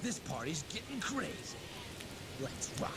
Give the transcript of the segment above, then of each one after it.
This party's getting crazy. Let's rock.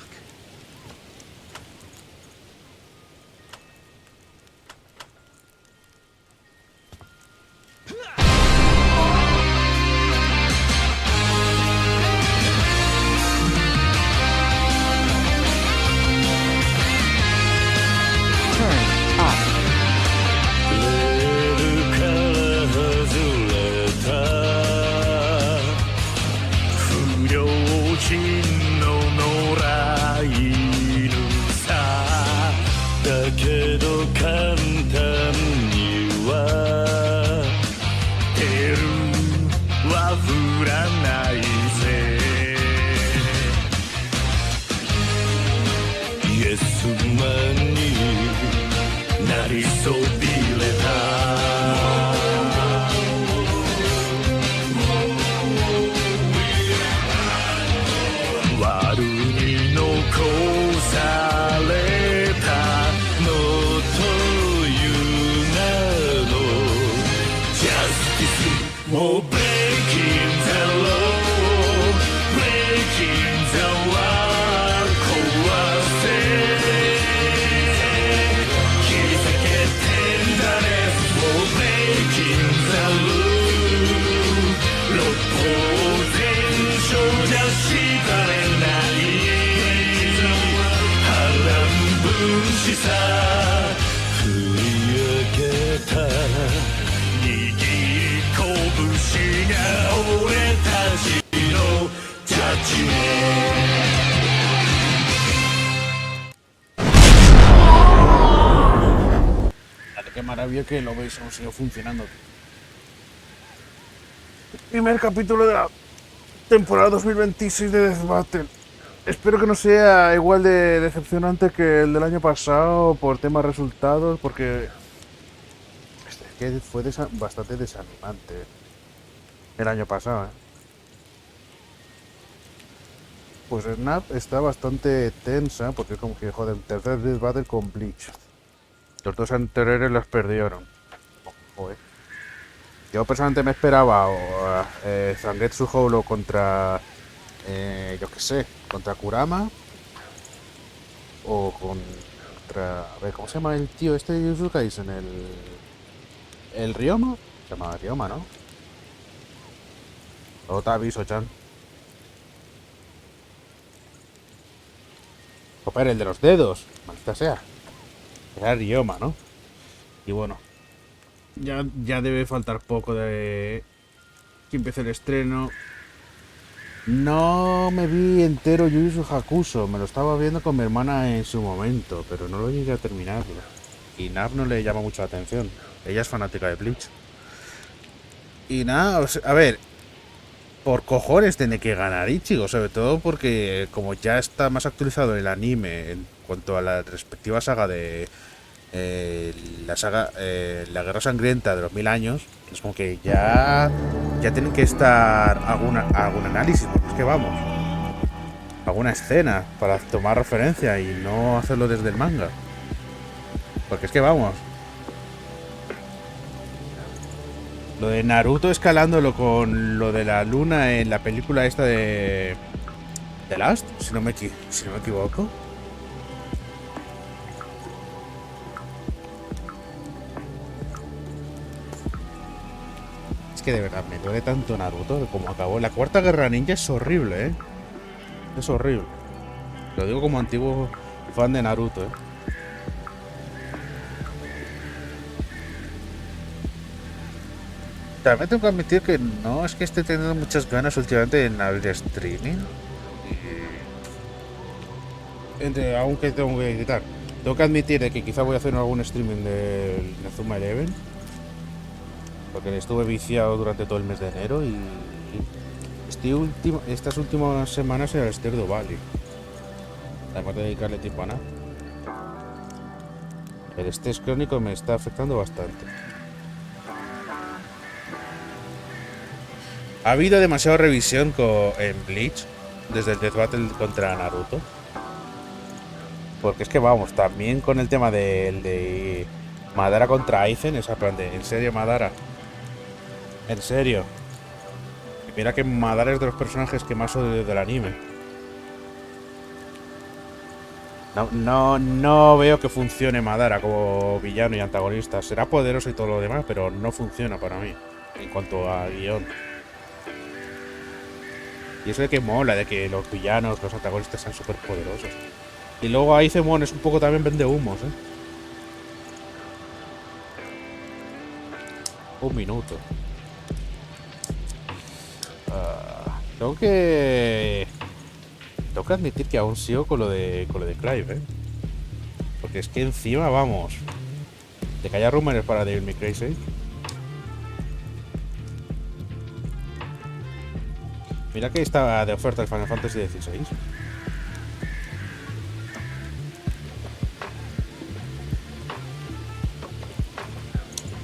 Qué maravilla que lo veis, aún sigue funcionando. Primer capítulo de la temporada 2026 de Death Battle. Espero que no sea igual de decepcionante que el del año pasado por temas resultados, porque es que fue bastante desanimante el año pasado, ¿eh? Pues Snap está bastante tensa, porque es como que, joder, tercer Death Battle con Bleach. Los dos anteriores los perdieron. Joder. Yo personalmente me esperaba Zangetsu Holo contra, yo qué sé, contra Kurama. O contra... A ver, ¿cómo se llama el tío este de Yusuke? ¿El Ryoma? Se llama Ryoma, ¿no? O te aviso, Chan. Joder, el de los dedos. Maldita sea. Era Ryoma, ¿no? Y bueno, ya debe faltar poco de que empiece el estreno. No me vi entero Yu Yu Hakusho, me lo estaba viendo con mi hermana en su momento, pero no lo llegué a terminarlo. Y Nap no le llama mucho la atención. Ella es fanática de Bleach. Y nada, o sea, a ver, por cojones tiene que ganar Ichigo, sobre todo porque como ya está más actualizado el anime en cuanto a la respectiva saga de la saga la guerra sangrienta de los 1000 años, es como que ya tienen que estar algún análisis, porque es que vamos, alguna escena para tomar referencia y no hacerlo desde el manga, porque es que vamos, lo de Naruto escalándolo con lo de la luna en la película esta de The Last, si no me equivoco. Es que de verdad me duele tanto Naruto como acabó. La cuarta guerra ninja es horrible, ¿eh? Es horrible. Lo digo como antiguo fan de Naruto, ¿eh? También tengo que admitir que no es que esté teniendo muchas ganas últimamente en abrir streaming. Aunque tengo que editar. Tengo que admitir de que quizá voy a hacer algún streaming de Zuma Eleven. Porque estuve viciado durante todo el mes de enero y estas últimas semanas era el Stardew Valley. Además de dedicarle tiempo a nada. El estrés crónico me está afectando bastante. Ha habido demasiada revisión en Bleach desde el Death Battle contra Naruto. Porque es que vamos, también con el tema de Madara contra Aizen, esa plan de, ¿en serio Madara? ¿En serio? Mira que Madara es de los personajes que más odio del anime. No veo que funcione Madara como villano y antagonista. Será poderoso y todo lo demás, pero no funciona para mí en cuanto a guión. Y eso de que mola, de que los villanos, los antagonistas sean súper poderosos. Y luego ahí Zemon es un poco también vende humos, ¿eh? Un minuto. Tengo que admitir que aún sigo con lo de Clive, ¿eh? Porque es que encima, vamos, de que haya rumores para Devil May Cry 6. Mira que está de oferta el Final Fantasy XVI.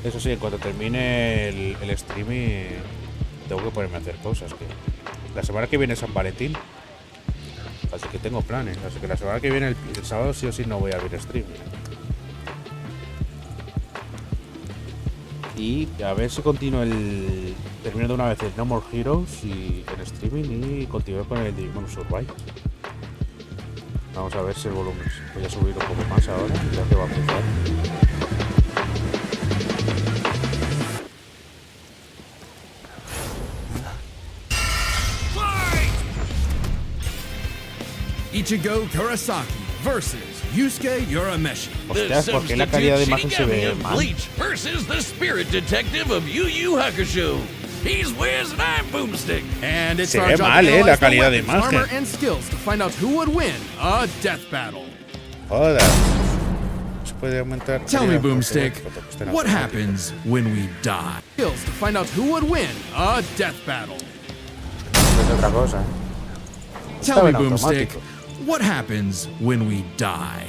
Eso sí, en cuanto termine el streaming tengo que ponerme a hacer cosas. Que la semana que viene es San Valentín, así que tengo planes. Así que la semana que viene, el sábado, sí o sí no voy a abrir stream. Y a ver si continúo termino de una vez el No More Heroes y en streaming y continúo con el Digimon Survive. Vamos a ver si el volumen voy a subir un poco más ahora, ya que va a empezar. Ichigo Kurosaki versus Yusuke Urameshi. Hostias, ¿por qué la calidad de imagen se ve mal? Bleach versus the spirit detective of Yu Yu Hakusho. He's Wiz and I'm Boomstick. And it's Se our ve job mal, to la analyze the calidad de weapons, imagen. armor, and skills to find out who would win a death battle. Joder. Se puede aumentar. Tell me, Boomstick, Boomstick, what happens when we die? Skills to find out who would win a death battle. Es otra cosa. Tell me, en Boomstick, automático. what happens when we die?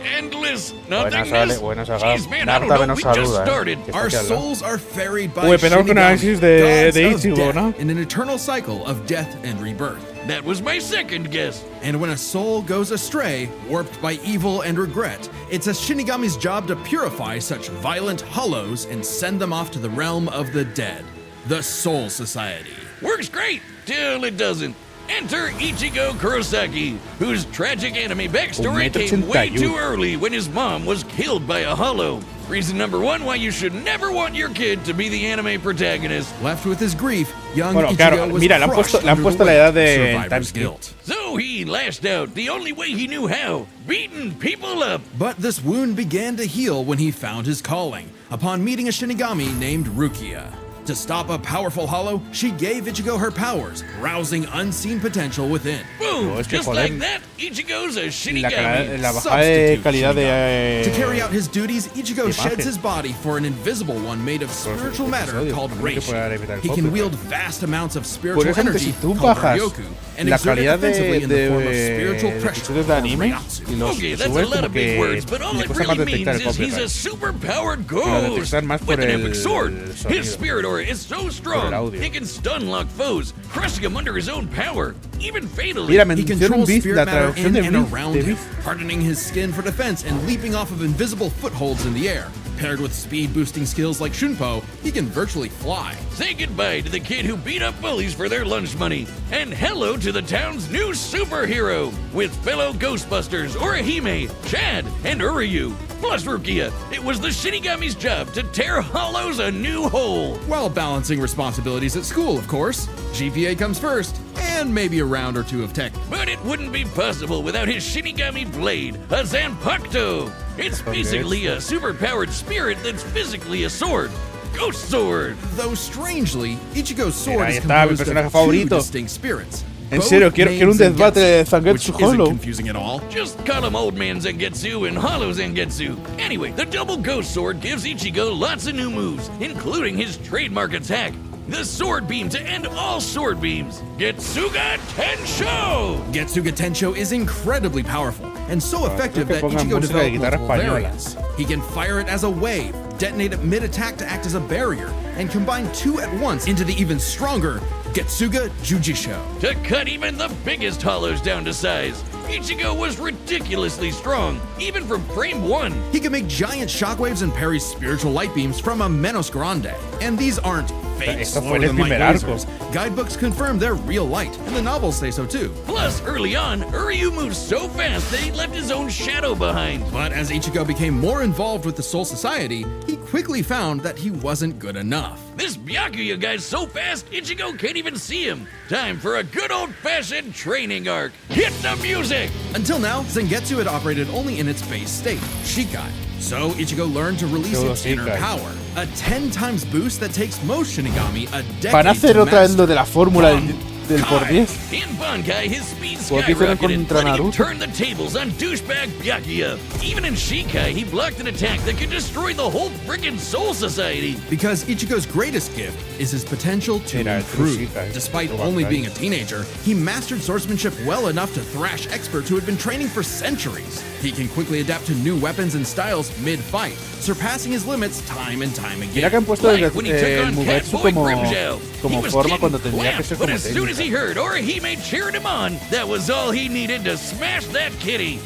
Endless Buenas, Ale, nothingness. buenas, Aga. Jeez, man, I don't Narta know. nos We just saluda, started. que está Our aquí al lado. souls are ferried by Empezamos con análisis de gods of Ichigo, death, ¿no? in an eternal cycle of death and rebirth. That was my second guess. And when a soul goes astray, warped by evil and regret, it's a Shinigami's job to purify such violent hollows and send them off to the realm of the dead, the Soul Society. Works great till it doesn't. Enter Ichigo Kurosaki, whose tragic anime backstory came way 1.81 too early when his mom was killed by a hollow. Reason number one why you should never want your kid to be the anime protagonist. Left with his grief, young Bueno, Ichigo claro, was mira, le han crushed puesto la under the edad weight of de survivor's Timeskip. guilt. So he lashed out the only way he knew how, beating people up. But this wound began to heal when he found his calling, upon meeting a Shinigami named Rukia. To stop a powerful hollow, she gave Ichigo her powers, rousing unseen potential within. Boom! No, es que, Just joder, like that, Ichigo's a La Shinigami. bajada de Substitute calidad Shinigami. To de. carry out his duties, Ichigo de sheds imagen. his body for an invisible one made of spiritual matter episodio, called no hay que Reishi. poder evitar el He can copyright. wield vast amounts of spiritual Por ejemplo, energy si tú called bajas Ryoku and la exert it calidad defensively in the form of spiritual de pressure episodios de or anime Reacción. y los Okay, that's a subes lot como of big que words, but all le it cuesta really más detectar means el is he's a copyright. super-powered Lo ghost detectan más por with an el epic sword. sonido. His spirit aura is so strong, audio. he can stun-lock foes, crushing them under his own power, even fatally. Mira, He menciona controls un beef, spirit la matter traducción in de and beef. around him, hardening his skin for defense and leaping off of invisible footholds in the air. Paired with speed-boosting skills like Shunpo, he can virtually fly. Say goodbye to the kid who beat up bullies for their lunch money, and hello to the town's new superhero, with fellow Ghostbusters, Orihime, Chad, and Uryu. Plus Rukia, it was the Shinigami's job to tear hollows a new hole. While balancing responsibilities at school, of course. GPA comes first, and maybe a round or two of tech. But it wouldn't be possible without his Shinigami blade, a Zanpakuto. It's basically a superpowered spirit that's physically a sword. Ghost Sword. Though strangely, Ichigo's sword ahí is está, mi composed personaje of two favorito. distinct spirits. En Both serio, quiero un named debate de Zangetsu, Zangetsu which isn't Hollow. confusing at all. Just call him Old Man Zangetsu and Hollow Zangetsu. Anyway, the double ghost sword gives Ichigo lots of new moves, including his trademark attack, the sword beam to end all sword beams, Getsuga Tensho! Getsuga Tensho is incredibly powerful, and so effective que that pongan Ichigo música de developed guitarra multiple española. variants. He can fire it as a wave, detonate it mid-attack to act as a barrier, and combine two at once into the even stronger Getsuga Jujisho. To cut even the biggest hollows down to size, Ichigo was ridiculously strong, even from frame 1. He can make giant shockwaves and parry spiritual light beams from a Menos Grande. And these aren't fake, Esto fue slower en el than light primer arco. lasers. Guidebooks confirm they're real light, and the novels say so too. Plus, early on, Uryu moved so fast that he left his own shadow behind. But as Ichigo became more involved with the Soul Society, he quickly found that he wasn't good enough. This Byakuya guy's so fast, Ichigo can't even see him. Time for a good old-fashioned training arc. Hit the music! Until now, Zangetsu had operated only in its base state, Shikai. So Ichigo learned to release Solo its inner Shikai. power, a 10 times boost that takes most Shinigami a decade Van a hacer to otra vez lo master. de la fórmula del por Kai. 10. In Bankai, his speed What if they're skyrocketed, contra letting him Naruto? turn the tables on douchebag Byakuya. Even in Shikai, he blocked an attack that could destroy the whole friggin' Soul Society. Because Ichigo's greatest gift is his potential to Mira, improve. Shikai. Despite Lo only Bankai. being a teenager, he mastered swordsmanship well enough to thrash experts who had been training for centuries. He can quickly adapt to new weapons and styles mid-fight, surpassing his limits time and time Mira que again. han puesto Like when he took el on Mugetsu Catboy como Grimjow. He was forma getting cuando tendría que clapped, ser but como as soon as he técnica. heard Orihime cheering him on, that was all he needed to smash that kitty.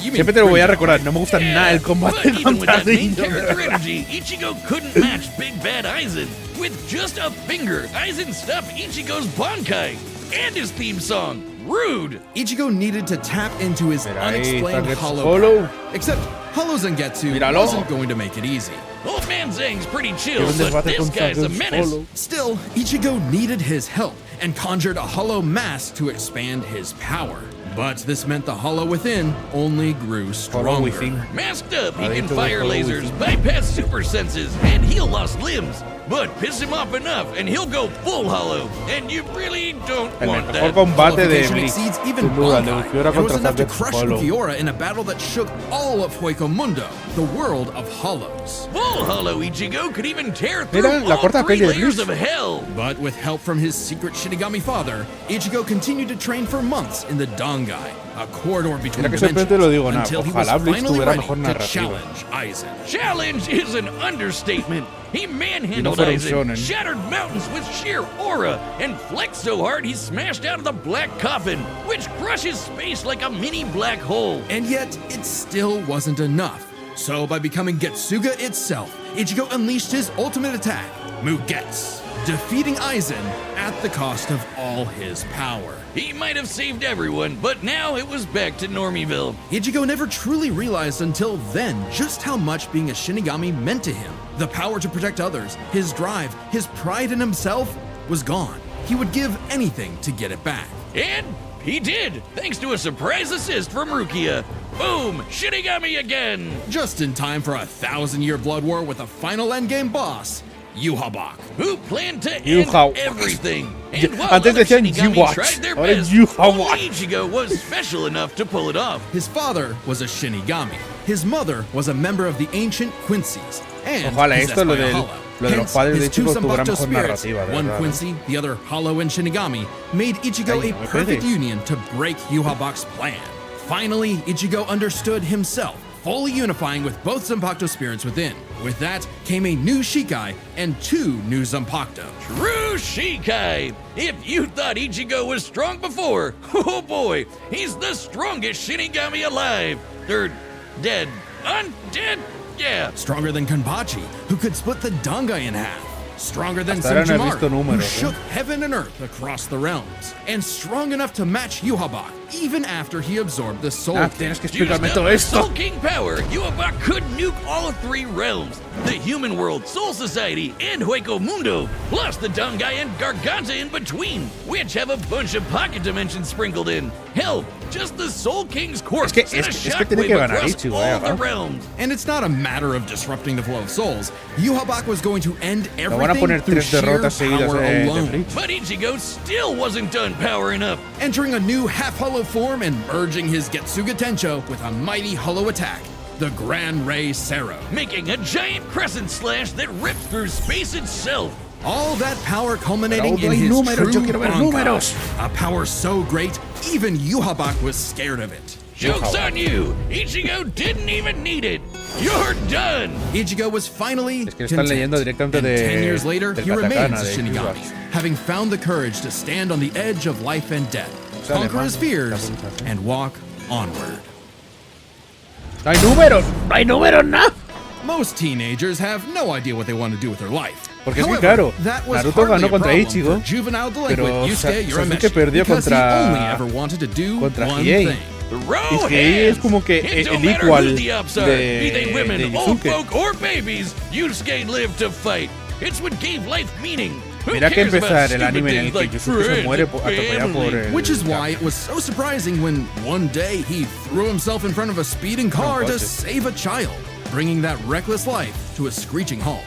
You mean Siempre te lo voy a Grimjow. recordar, no me gusta nada el combate But even with contra that main niños, de character verdad. energy, Ichigo couldn't match Big Bad Aizen. With just a finger, Aizen stopped Ichigo's Bankai and his theme song. Rude! Ichigo needed to tap into his Mira ahí, unexplained Zangetsu hollow Hollow. power. Except Hollow Zangetsu Míralo. wasn't going to make it easy. Old man Zhang's pretty chill, Tiene un but desbate this con guy's a Zangetsu menace. Hollow. Still, Ichigo needed his help and conjured a hollow mask to expand his power. But this meant the hollow within only grew stronger. within. Masked up, he Adentro can del fire Hollow lasers, Within. bypass super senses, and heal lost limbs. But piss him off enough, and he'll go full hollow. And you really don't El want mejor that. combate de Qualification Bleach. exceeds even Sin duda, el de Bankai, Ulquiorra and was contra enough to Zangetsu crush Hollow. Ulquiorra in a battle that shook all of Hueco Mundo, the world of hollows. Full hollow Ichigo could even tear through Mira, la all corta three peli de layers Bleach. of hell. But with help from his secret Shinigami father, Ichigo continued to train for months in the Dangai, a corridor between Mira que siempre te lo digo, dimensions, nada, until he was ojalá Bleach finally tuviera ready mejor to narrativa. challenge Aizen. Challenge is an understatement. He manhandled fuera un Aizen, shonen. shattered mountains with sheer aura, and flexed so hard he smashed out of the black coffin, which crushes space like a mini black hole. And yet, it still wasn't enough. So by becoming Getsuga itself, Ichigo unleashed his ultimate attack, Mugetsu, defeating Aizen at the cost of all his power. He might have saved everyone, but now it was back to Normieville. Ichigo never truly realized until then just how much being a Shinigami meant to him. The power to protect others, his drive, his pride in himself was gone. He would give anything to get it back. And he did, thanks to a surprise assist from Rukia. Boom! Shinigami again! Just in time for a 1,000-year blood war with a final endgame boss, Yuhabak. Who planned to end Yuha- everything. Ya- And while antes other decían Shinigami Yuwatch, tried their ahora best, Yuhawatch. only Ichigo was special enough to pull it off. His father was a Shinigami. His mother was a member of the ancient Quincy's. And Ojalá possessed esto, lo by a del- hollow. lo de los Hence, padres de his two Ichigo tuviera Zanpakuto mejor spirits, narrativa, de one verdad. Quincy, the other Hollow and Shinigami, made Ichigo Ay, a no me perfect pegues. union to break Yuhabak's plan. Finally, Ichigo understood himself, fully unifying with both Zanpakuto spirits within. With that came a new Shikai and two new Zanpakuto. True Shikai! If you thought Ichigo was strong before, oh boy, he's the strongest Shinigami alive. Or dead. Undead? Yeah. Stronger than Kanbachi, who could split the Dangai in half. Stronger than Hasta ahora no he Senjumaru, visto who números, shook heaven and earth across the realms. And strong enough to match Yuhabak, even after he absorbed the Soul Ah, King. tienes que Used explicarme up todo the esto. Soul King power, Yuhabak could nuke all three realms. The human world, Soul Society, and Hueco Mundo, plus the Dangai and Garganta in between, which have a bunch of pocket dimensions sprinkled in. Hell, just the Soul King's corpse Es que- sent a es que tiene shockwave que ganar across Ichigo, all the acá. realms. And it's not a matter of disrupting the flow of souls. Yuhabak was going to end Me van a everything poner through tres sheer derrotas seguidas power de alone. Bleach. But Ichigo still wasn't done powering up. Entering a new half-hollow form and merging his Getsuga Tencho with a mighty hollow attack, the Gran Ray Sero. Making a giant crescent slash that rips through space itself. All that power culminating Pero in hay his números, yo true quiero ver Bankai. números. A power so great, even Yuhabak was scared of it. Joke's on you! Ichigo didn't even need it! You're done! Ichigo was finally Es que están content. leyendo directamente And de- 10 years later, del he katakana remains a de Shinigami, Yusuke. having found the courage to stand on the edge of life and death, Es conquer alemán, his fears, la pronunciación. and walk onward. No hay números, nada. Most teenagers have no idea what they want to do with their life. Porque es que claro, that was Naruto hardly ganó a contra problem Ichigo, for juvenile pero delinquent Yusuke Sasuke perdió because he only contra ever wanted to do one Hiei. thing. Y es que es como que It don't el matter igual who the ups are, be they de women, old Yusuke. folk, or babies. Yusuke lived to fight. It's what gave life meaning. Who Mira que cares about empezar el stupid anime en el things que like Yusuke se friends muere and atropellado por family? el... Which is why it was so surprising when one day he threw himself in front of a speeding car to save a child, bringing that reckless life to a screeching halt.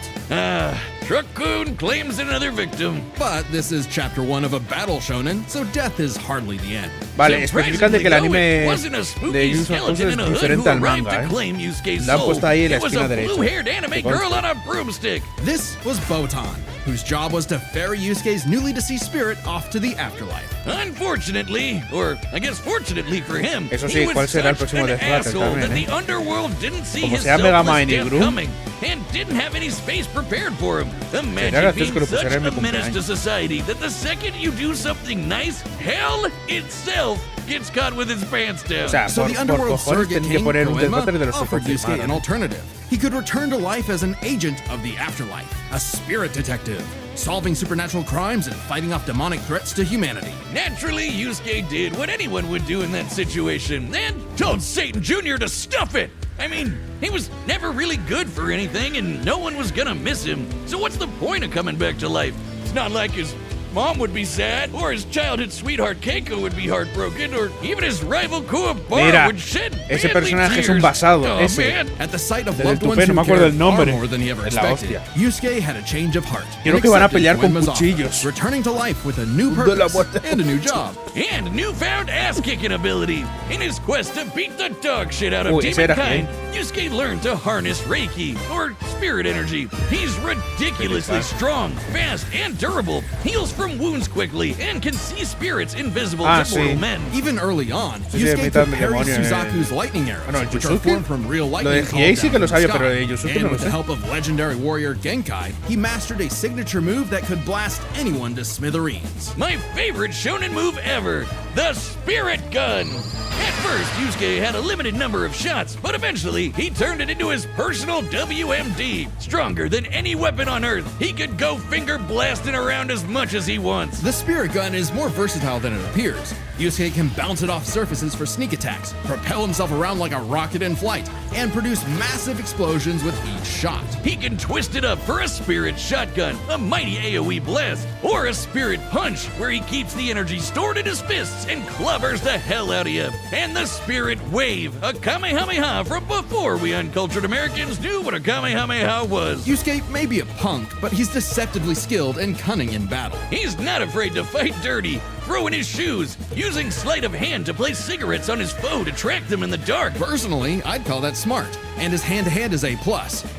Truck-kun claims another victim. But this is chapter 1 of a battle shonen, so death is hardly the end. Vale, especifican de que el anime Wasn't a de spooky Yu Yu Hakusho skeleton es in a hood diferente who al arrived manga, to claim Yusuke's La han soul. puesto ahí en la It was esquina a derecha. blue-haired anime girl on a broomstick. This was Botan, whose job was to ferry Yusuke's newly deceased spirit off to the afterlife. Unfortunately, or I guess fortunately for him, Eso he sí, was ¿cuál será el such próximo an Death Battle asshole también, that the underworld didn't see Como his sea Mega selfless Man y death Gru. coming and didn't have any space prepared for him. Imagine gracioso being que lo such pusiera en mi a menace to cumpleaños. society that the second you do something nice, hell itself gets caught with its pants down. O sea, So por the underworld cojones surrogate tienen que king, poner un Death Comienza, Battle de los offered ojos Yusuke an alternative. He could return to life as an agent of the afterlife, a spirit detective, solving supernatural crimes and fighting off demonic threats to humanity. Naturally, Yusuke did what anyone would do in that situation and told Satan Jr. to stuff it. I mean, he was never really good for anything and no one was gonna miss him. So what's the point of coming back to life? It's not like his mom would be sad, or his childhood sweetheart Keiko would be heartbroken, or even his rival Kuwabara Mira, would shed ese badly personaje es tears. un basado, Oh, ese. man. At the sight of Del loved ones estupendo, who me acuerdo cared del far nombre. more than he ever Es la expected, hostia. Yusuke had a change of heart. Creo and que van a accepted pelear con Koenma's offer, cuchillos. returning to life with a new De la purpose muerte. and a new job. And newfound ass-kicking ability. In his quest to beat the dog shit out of Uy, ese era demonkind, Yusuke learned to harness Reiki, or spirit energy. He's ridiculously strong, fast, and durable. Heals from wounds quickly, and can see spirits invisible to sí. mortal men. Even early on, Sí, Yusuke mitad could parry demonio, Suzaku's lightning arrows, Bueno, which are Yusuke, formed from real lo de lightning Hiei sí called que lo down sabía, from pero the de sky. Yusuke And no lo with the sé. help of legendary warrior Genkai, he mastered a signature move that could blast anyone to smithereens. My favorite shonen move ever, the Spirit Gun. At first, Yusuke had a limited number of shots, but eventually he turned it into his personal WMD. Stronger than any weapon on Earth, he could go finger blasting around as much as he wants. The spirit gun is more versatile than it appears. Yusuke can bounce it off surfaces for sneak attacks, propel himself around like a rocket in flight, and produce massive explosions with each shot. He can twist it up for a Spirit Shotgun, a mighty AoE blast, or a Spirit Punch, where he keeps the energy stored in his fists and clobbers the hell out of you. And the Spirit Wave, a Kamehameha from before we uncultured Americans knew what a Kamehameha was. Yusuke may be a punk, but he's deceptively skilled and cunning in battle. He's not afraid to fight dirty, throwing his shoes, using sleight of hand to place cigarettes on his foe to track them in the dark. Personally, I'd call that smart, and his hand-to-hand is A+.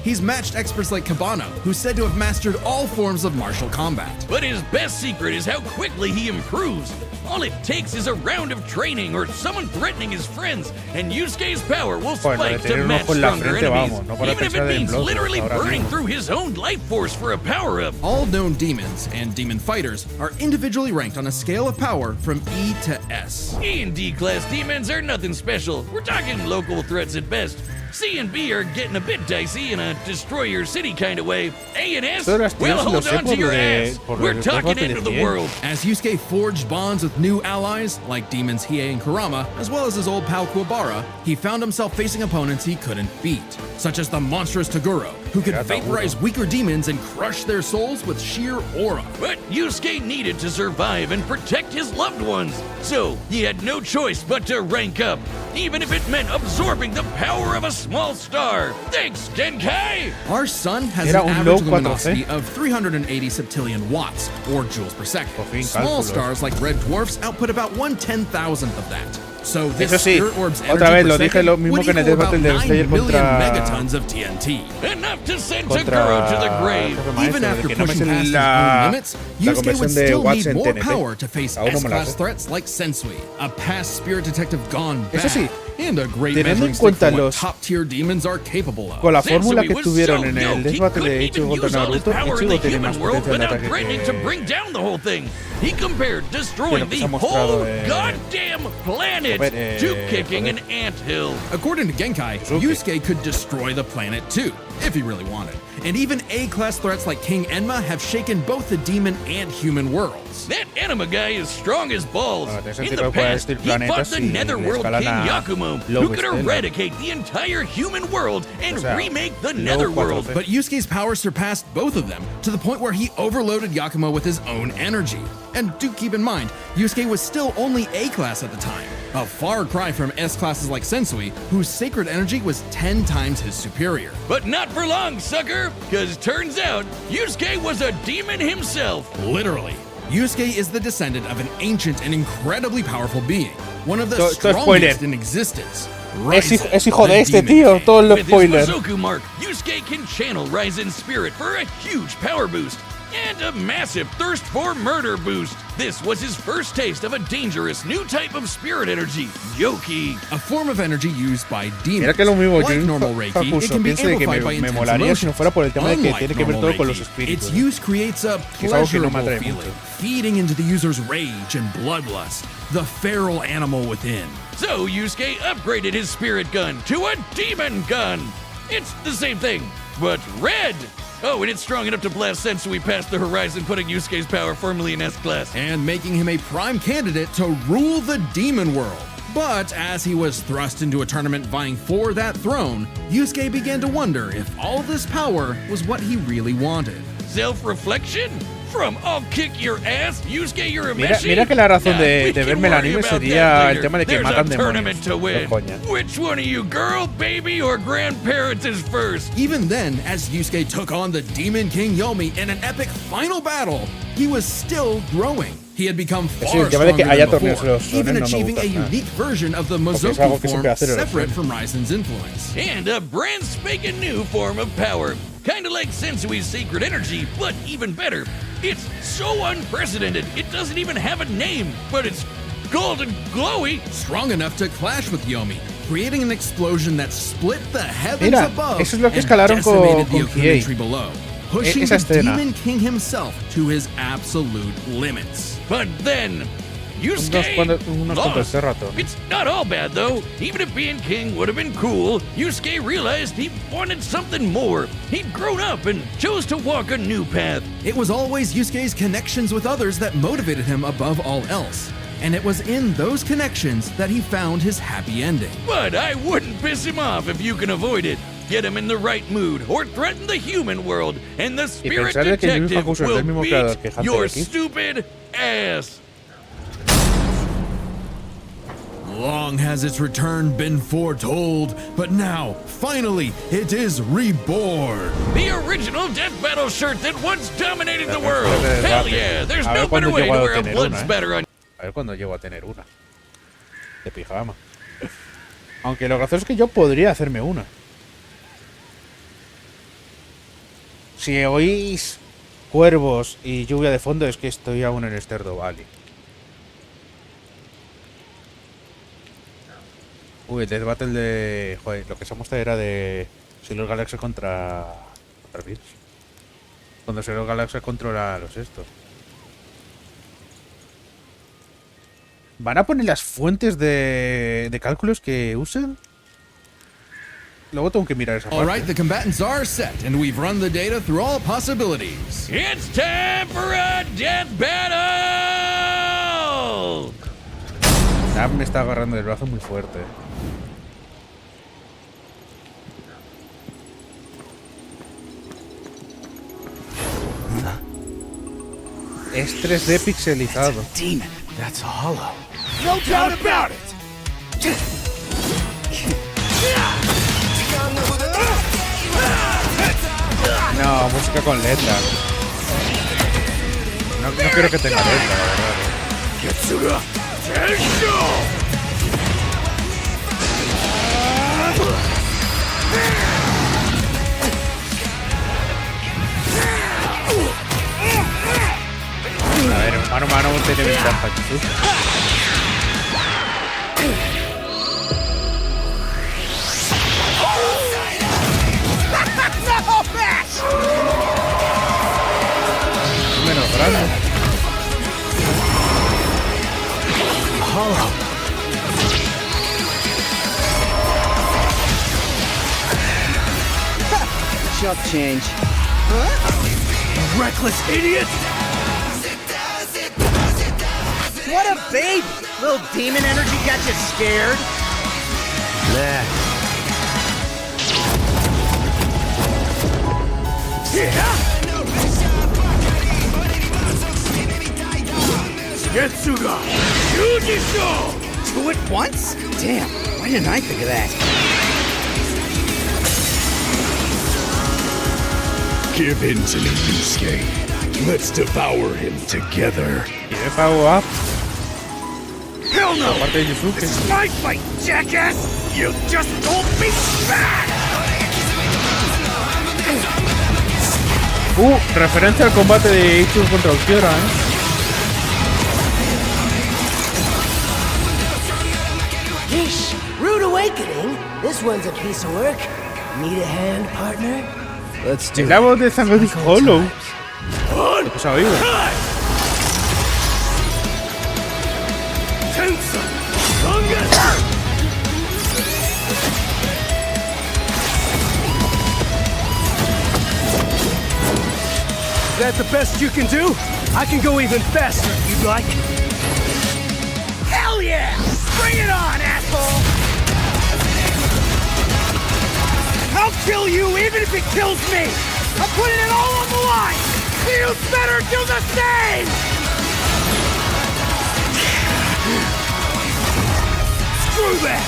He's matched experts like Cabano, who's said to have mastered all forms of martial combat. But his best secret is how quickly he improves. All it takes is a round of training or someone threatening his friends, and Yusuke's power will Bueno, spike de to tener un match ojo en la stronger frente, enemies, vamos, no para even if pensar it en means bloques literally ahora burning mismo. through his own life force for a power-up. All known demons and demon fighters are individually ranked on a scale of power from E to S. E and D class demons are nothing special. We're talking local threats at best. C and B are getting a bit dicey in a destroy your city kind of way. A and S, Esto de las well, tías lo hold sé on por to your lo de- ass. por lo We're del talking combate into the de world. As Yusuke forged bonds with new allies, like demons Hiei and Kurama, as well as his old pal Kuwabara, he found himself facing opponents he couldn't beat, such as the monstrous Toguro, who could vaporize weaker demons and crush their souls with sheer aura. But Yusuke needed to survive and protect his loved ones, so he had no choice but to rank up, even if it meant absorbing the power of a small star. Thanks, Genkai! Our sun has Era an un average low luminosity 4C. of 380 septillion watts, or joules per second. Por fin, Small cálculos. stars like red dwarfs output about 1/10,000th of that. So this Eso sí, spirit orb's otra energy vez per lo dije second lo mismo would que en el equal Death Battle about del 9 Slayer million contra- megatons of TNT. Enough to send contra Toguro to the grave. jefe maestro, Even de after que no me pushing sé past his la- own limits, la Yusuke would conversión de still watts need en more TNT. power to face Aún no me la S-class sé. threats like Sensui, a past spirit detective gone bad, Eso sí, and a great teniendo measuring en stick cuenta for what los- top-tier demons are capable of. Con la fórmula que was tuvieron so en el yoked, Death he Battle couldn't de even Ichigo contra use all his Naruto, power in Ichigo the tiene human más world potencia de without ataque threatening to que... bring down the whole thing. He compared Que destroying lo que the se ha mostrado, whole goddamn planet a ver, to kicking an anthill. According to Genkai, Yusuke could destroy the planet too, if he really wanted. and even A-class threats like King Enma have shaken both the demon and human worlds. That anima guy is strong as balls. Bueno, tiene In sentido the que pueda past, destruir he fought planetas the y Netherworld escalan King a Yakumo, who Lobo could Estela. eradicate the entire human world and O sea, remake the Lobo Netherworld. 4C. But Yusuke's power surpassed both of them to the point where he overloaded Yakumo with his own energy. And do keep in mind, Yusuke was still only A-class at the time, a far cry from S-classes like Sensui, whose sacred energy was 10 times his superior. But not for long, sucker, because turns out Yusuke was a demon himself. Literally. Yusuke is the descendant of an ancient and incredibly powerful being, one of the Esto es strongest spoiler. in existence. Es hijo the de este Demon tío, King. todos los With his spoilers. Mazoku mark, Yusuke can channel Raizen's spirit for a huge power boost and a massive thirst for murder boost. This was his first taste of a dangerous new type of spirit energy, Yoki. A form of energy used by demons. Mira que lo mismo, Like yo normal Reiki, it Hakuso can be pienso de que amplified by me intense molaría si no emotions. fuera por el tema de que Unlike tiene que ver normal todo con los Reiki, espíritus. its use creates a es algo que no me pleasurable atrae feeling, mucho. feeding into the user's rage and bloodlust, the feral animal within. So Yusuke upgraded his spirit gun to a demon gun. It's the same thing, but red. Oh, and it's strong enough to blast Sensui past the horizon, putting Yusuke's power firmly in S-class. And making him a prime candidate to rule the demon world. But as he was thrust into a tournament vying for that throne, Yusuke began to wonder if all this power was what he really wanted. Self-reflection? From I'll kick your ass, Yusuke, you're a Mira, machine? mira que la razón Nah, de we can verme el worry anime about sería that el later. tema de que There's matan a demonios. tournament to win. No coña. Which one of you, girl, baby, or grandparents is first? Even then, as Yusuke took on the Demon King Yomi in an epic final battle, he was still growing. He had become Sí, far el tema de que stronger haya than torneos de before, los shonen even no me achieving gusta a nada. unique version of the es algo Mazoku que form siempre hace de los separate shonen. from Raizen's influence. And a brand spanking new form of power. Kinda like Sensui's sacred energy, but even better. It's so unprecedented, it doesn't even have a name, but it's golden glowy. Strong enough to clash with Yomi, creating an explosion that split the heavens Mira, above eso es lo que and escalaron con- decimated the con Okune Kiei. tree below, pushing esa the escena. Demon King himself to his absolute limits. But then, Yusuke unos cuantos lost. terratones. It's not all bad though. Even if being king would have been cool, Yusuke realized he wanted something more. He'd grown up and chose to walk a new path. It was always Yusuke's connections with others that motivated him above all else. And it was in those connections that he found his happy ending. But I wouldn't piss him off if you can avoid it. Get him in the right mood, or threaten the human world, and the spirit pensar de que Yu Yu detective Hakusho es will del mismo creador que beat Hunter your X. stupid ass. Long has its return been foretold, but now, finally, it is reborn. The original Death Battle shirt that once dominated the world. Espérate, Hell espérate. yeah, there's A no ver cuándo better way llego to a wear a tener blood una, spatter on. A ver cuándo llego a tener una. De pijama. Aunque lo gracioso es que yo podría hacerme una. Si oís cuervos y lluvia de fondo es que estoy aún en Stardew Valley. Uy, el Death Battle de... Joder, lo que se muestra era de... Sailor Galaxy contra Beers. Cuando Sailor Galaxy controla a los estos. ¿Van a poner las fuentes de cálculos que usen? Luego tengo que mirar esa All parte. right, the combatants are set, and we've run the data through all possibilities. It's time for a death battle! Sam me está agarrando el brazo muy fuerte. Es 3D pixelizado. Demon. That's a hollow. No doubt about it. No, música con letra. No quiero que tenga letra, la verdad. A ver, mano a mano tiene ventaja, Jesús. Menos grande. Hollow. chump change. Reckless idiot! What a baby! Little demon energy got you scared? Nah. Yeah! Getsuga! Yujisho! Two at once? Damn, why didn't I think of that? Give in to me, Yusuke. Let's devour him together. ¿Quiere power up? Hell no! Aparte de Yusuke. This is my fight, jackass! You just told me back! Referencia al combate de Ichigo contra Ulquiorra, Yeesh, rude awakening. This one's a piece of work. Need a hand, partner? Let's do Es la voz de Sangre Hollow. On! Pues ha oído. Tensa! Tonga! Is that the best you can do? I can go even faster if you'd like. Hell yeah! Bring it on, asshole! I'll kill you even if it kills me! I'm putting it all on the line! You better do the same! Screw that!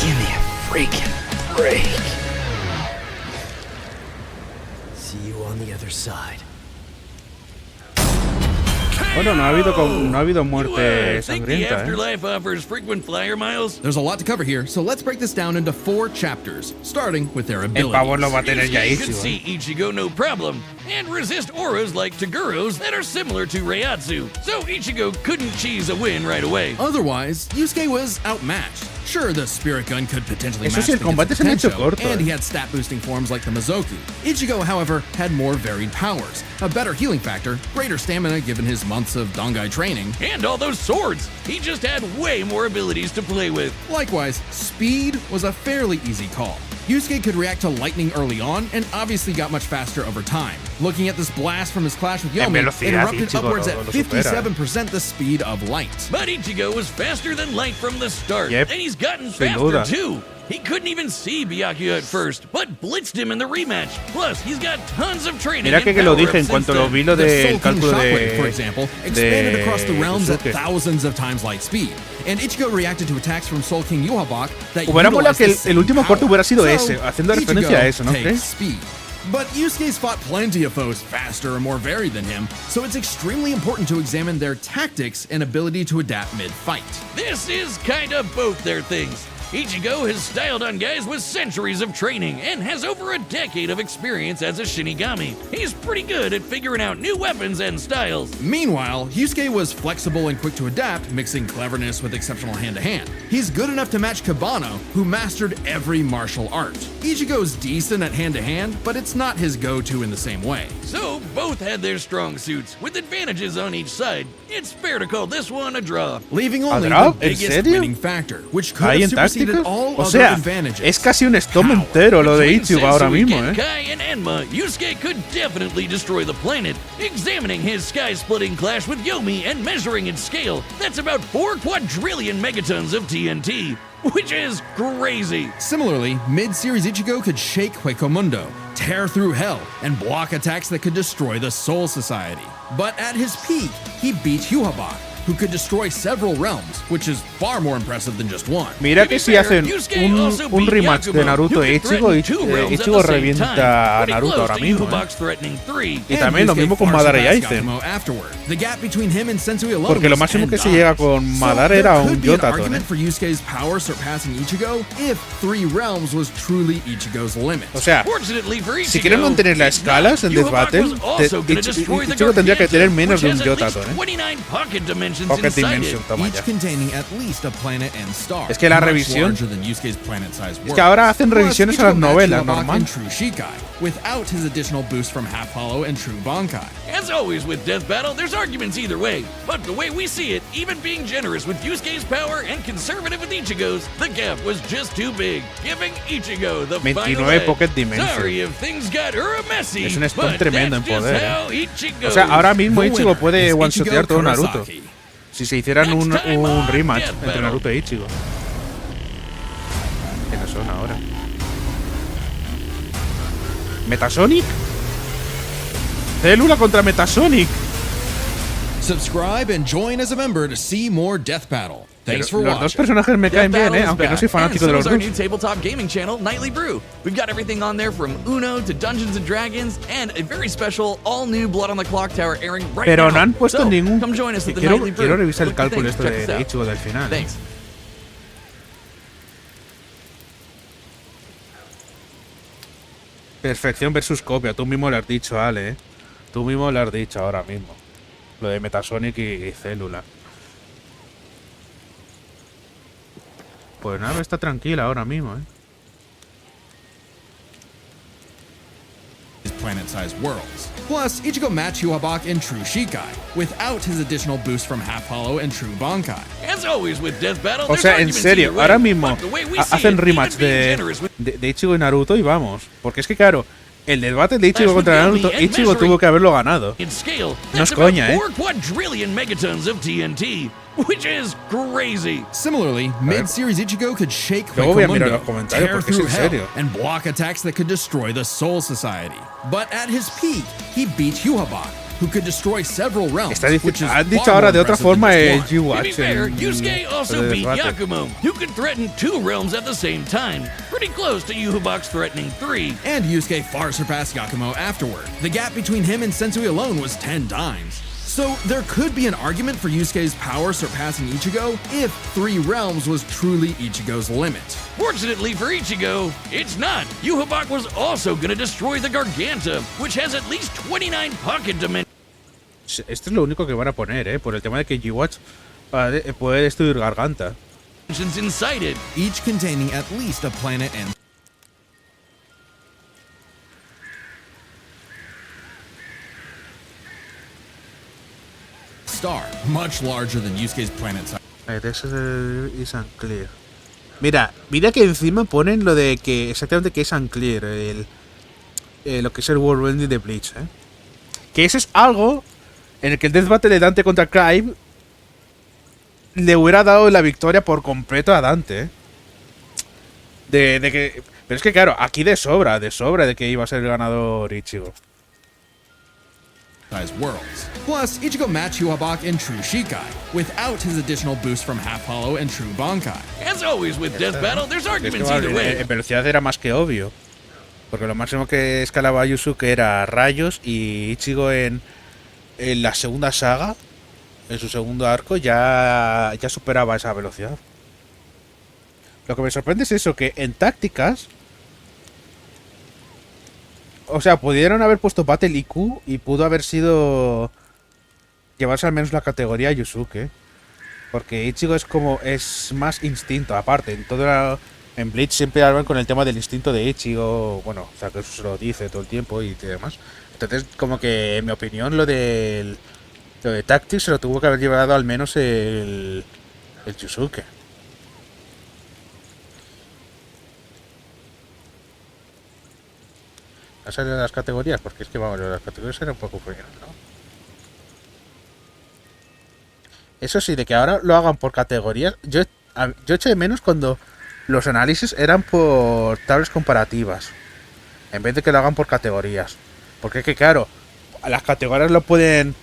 Give me a freaking break. See you on the other side. Bueno, no ha habido muerte Think the sangrienta, ¿eh? afterlife offers frequent flyer miles? There's a lot to cover here, so let's break this down into 4 chapters, starting with their El abilities. pavo lo va a tener ya Yusuke could Ichigo. see Ichigo no problem, and resist auras like Taguro's that are similar to Reiatsu, so Ichigo couldn't cheese a win right away. Otherwise, Yusuke was outmatched. Sure, the Spirit Gun could potentially Eso match sí, el the combate se me ha hecho Tensho, corto, and he had stat-boosting forms like the Mizoku. Ichigo, however, had more varied powers, a better healing factor, greater stamina given his months of Dongai training. And all those swords! He just had way more abilities to play with. Likewise, speed was a fairly easy call. Yusuke could react to lightning early on, and obviously got much faster over time. Looking at this blast from his clash with En Yomi, it velocidad, erupted Ichigo upwards lo at supera. 57% the speed of light. But Ichigo was faster than light from the start, Yep, and he's gotten sin faster duda. too. He couldn't even see Byakuya at first, but blitzed him in the rematch. Plus, he's got tons of training. Mira and que lo power-ups dije en since cuanto lo then. vi lo The del Soul King cálculo Shockwave, for de example, expanded across the realms at Yusuke. thousands of times light speed, and Ichigo reacted to attacks from Soul King Yuhabak that Hubiera molado utilized que the el same último corte power. hubiera sido So, ese, haciendo referencia Ichigo a eso, ¿no takes crees? speed. But Yusuke's fought plenty of foes faster and more varied than him, so it's extremely important to examine their tactics and ability to adapt mid-fight. This is kinda both their things. Ichigo has styled on guys with centuries of training and has over a decade of experience as a Shinigami. He's pretty good at figuring out new weapons and styles. Meanwhile, Yusuke was flexible and quick to adapt, mixing cleverness with exceptional hand-to-hand. He's good enough to match Kabano, who mastered every martial art. Ichigo's decent at hand-to-hand, but it's not his go-to in the same way. So, both had their strong suits, with advantages on each side. It's fair to call this one a draw. Leaving only draw? the ¿En biggest serio? winning factor, which could ¿Ahí have en superseded tácticas? all O other sea, advantages. es casi un storm Power. entero lo de Between Ichigo ahora Sensui, mismo, ¿eh? Genkai, and Enma, Yusuke could definitely destroy the planet. Examining his sky-splitting clash with Yomi and measuring its scale, that's about 4 quadrillion megatons of TNT, which is crazy. Similarly, mid-series Ichigo could shake Huecomundo, tear through hell, and block attacks that could destroy the Soul Society. But at his peak, he beat Yuhabak, who could destroy several realms, which is far more impressive than just one. Mira To be que si fair, hacen Yusuke also un beat rematch de Yakumo, Naruto who e could Ichigo, threaten 2 realms at Ichigo the same revienta time, a but he Naruto closed ahora to mismo, ¿eh? Yubak's threatening 3. Y también lo Yusuke mismo con far Madara y surpassed Aizen. Yakumo afterward. The gap between him and Sensui alone Porque lo was máximo 10 que se dimes. llega con Madara So era there un could be an Yotato, argument ¿eh? for Yusuke's power surpassing Ichigo if 3 realms was truly Ichigo's limit. O sea, Fortunately for Ichigo, si quieren mantener las escalas en Death Yubak Battle, was also gonna destroy the Ichigo tendría que tener Gargantuan, menos de which un has at least Yotato, ¿eh? 29 pocket dimensions. dimensions Pocket inside Dimension, it. toma Each ya. containing at least a planet and star. Es que la much revisión- larger than Yusuke's planet-sized Es world. que ahora hacen Plus, revisiones a Ichigo las novelas, matched Yubak normal. and True Shikai, without his additional boost from Half Hollow and True Bankai. As always with Death Battle, there's arguments either way. But the way we see it, even being generous with Yusuke's power and conservative with Ichigo's, the gap was just too big, giving Ichigo the 29 final edge. Pocket Dimension. Sorry if things got messy, Es un spawn but tremendo that's en just poder, how Ichigo O sea, ahora mismo The Ichigo winner puede is one-shotear Ichigo todo Naruto. Kurosaki. Si se hicieran un Next time on rematch Death entre Battle. Naruto e Ichigo. ¿Quiénes son ahora? ¿Metasonic? Célula contra Metasonic. Subscribe and join as a member to see more Death Battle. Thanks for Los dos watching. personajes me caen bien, aunque no soy fanático de los our dos. new tabletop gaming channel, Nightly Brew. We've got everything on there from Uno to Dungeons and Dragons and a very special all-new Blood on the Clock Tower airing right Pero now. no han puesto So, ningún. come join us at the Quiero, Nightly Brew. quiero revisar el What do you cálculo think? esto Check this de out. Ichigo del final. Thanks. Perfección versus copia. Tú mismo lo has dicho, Ale. Tú mismo lo has dicho ahora mismo. Lo de Metasonic y Célula. Pues nada, está tranquila ahora mismo, His planet-sized worlds. Plus, Ichigo matched Yuhabak in True Shikai, without his additional boost from Half Hollow and True Bankai. As always with Death Battle, O there's sea, en arguments serio, either way, ahora mismo but the way we see hacen it, rematch even being de, generous with de Ichigo y Naruto y vamos. Porque es que claro, el debate de Ichigo Clash with contra Yomi Naruto, and Ichigo Measuring- tuvo que haberlo ganado. in scale, No es that's about coña, 4 quadrillion megatons of TNT, which is crazy. Similarly, mid-series Ichigo could shake Luego voy a mirar Mundo, los comentarios, tear porque es through en hell, serio. and block attacks that could destroy the Soul Society. But at his peak, he beat Yuhabak, who could destroy several realms, which is Han dicho far ahora more de otra impressive than forma just el one. To be G-Watch. fair, Yusuke also el beat debate. Yakumo, who could threaten 2 realms at the same time. Pretty close to Yuhabak's threatening 3. And Yusuke far surpassed Yakumo afterward. The gap between him and Sensui alone was 10 times. So there could be an argument for Yusuke's power surpassing Ichigo if 3 realms was truly Ichigo's limit. Fortunately for Ichigo, it's not. Yuhabak was also going to destroy the Garganta, which has at least 29 pocket dimensions. Esto es lo único que van a poner, por el tema de que G-Watch puede destruir Garganta. Inside it. Each containing at least a planet and star, much larger than Yusuke's planet size. This is unclear. Mira que encima ponen lo de que exactamente que es unclear, lo que es el World Ending de Bleach, Que eso es algo en el que el Death Battle de Dante contra Clive le hubiera dado la victoria por completo a Dante, pero es que claro, aquí de sobra de que iba a ser el ganador Ichigo. Worlds. Plus, Ichigo matched Yuhabak in True Shikai, without his additional boost from Half Hollow and True Bankai. As always with Death Battle, there's Es que, arguments vale, either way. en velocidad era más que obvio. Porque lo máximo que escalaba Yusuke era rayos y Ichigo en la segunda saga, en su segundo arco, ya superaba esa velocidad. Lo que me sorprende es eso, que en tácticas, o sea, pudieron haber puesto Battle IQ y pudo haber sido llevarse al menos la categoría Yusuke. Porque Ichigo es más instinto, aparte, en Bleach siempre hablan con el tema del instinto de Ichigo, bueno, o sea, que eso se lo dice todo el tiempo y demás. Entonces, como que en mi opinión lo de Tactics se lo tuvo que haber llevado al menos el Yusuke. ¿Ha salido de las categorías? Porque es que vamos, las categorías eran un poco feas, ¿no? Eso sí, de que ahora lo hagan por categorías, yo echo de menos cuando los análisis eran por tablas comparativas, en vez de que lo hagan por categorías. Porque es que claro, las categorías lo pueden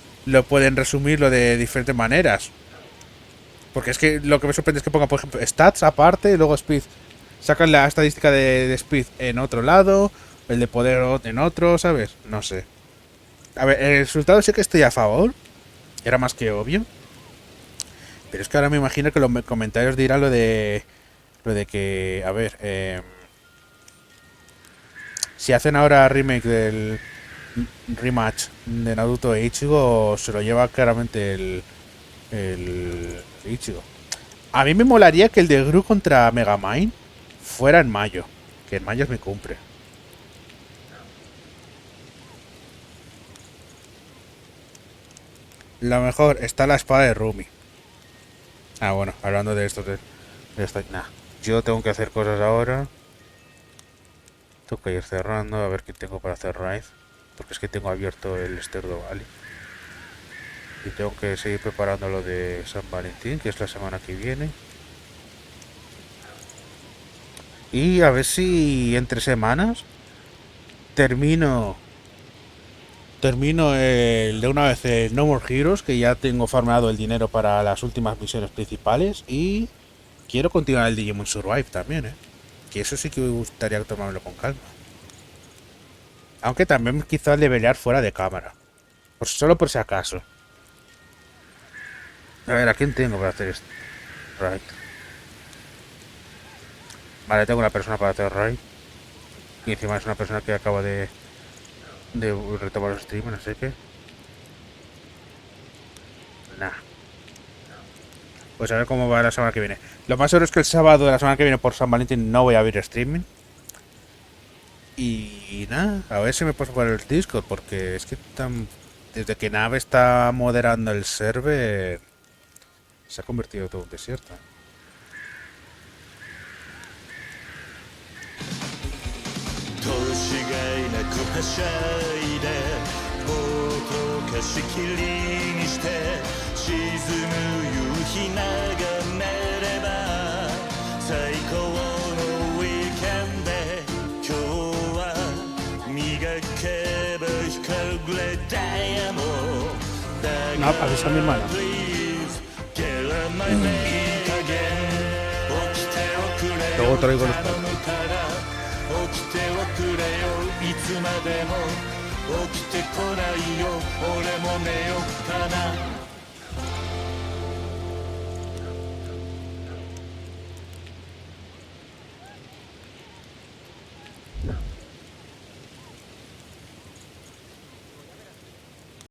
resumirlo de diferentes maneras. Porque es que lo que me sorprende es que pongan, por ejemplo, stats aparte y luego speed. Sacan la estadística de speed en otro lado, el de poder en otro, ¿sabes? No sé. A ver, el resultado sí que estoy a favor. Era más que obvio. Pero es que ahora me imagino que los comentarios dirán lo de que, a ver, si hacen ahora remake del rematch de Naruto e Ichigo, se lo lleva claramente el Ichigo. A mí me molaría que el de Gru contra Megamind fuera en mayo. Que en mayo es mi cumple. Lo mejor, está la espada de Rumi. Ah, bueno, hablando de esto, de esto, nah. Yo tengo que hacer cosas ahora. Tengo que ir cerrando, a ver qué tengo para hacer raid. Porque es que tengo abierto el Esterdo Valley. Y tengo que seguir preparando lo de San Valentín, que es la semana que viene. Y a ver si entre semanas termino de una vez el No More Heroes, que ya tengo farmeado el dinero para las últimas misiones principales. Y quiero continuar el Digimon Survive también, que eso sí que me gustaría tomármelo con calma. Aunque también quizás levelear fuera de cámara. Solo por si acaso. A ver, ¿a quién tengo para hacer esto? Right. Vale, tengo una persona para hacer raid. Y encima es una persona que acaba de retomar los streams, no sé qué. Nah. Pues a ver cómo va la semana que viene. Lo más seguro es que el sábado de la semana que viene por San Valentín no voy a abrir streaming. Y nada, a ver si me paso por el Discord, porque es que desde que Nave está moderando el server se ha convertido todo un desierto. はしゃいでぼーっと貸し切りにして沈む夕日眺めれば最高のウィーケンで今日は磨けば光るグレーダイヤモンだが avisa a mi hermana. Please get on my way 起きておくれ Luego traigo los 起きてはくれよいつまでも起きてこないよ俺も寝よっかな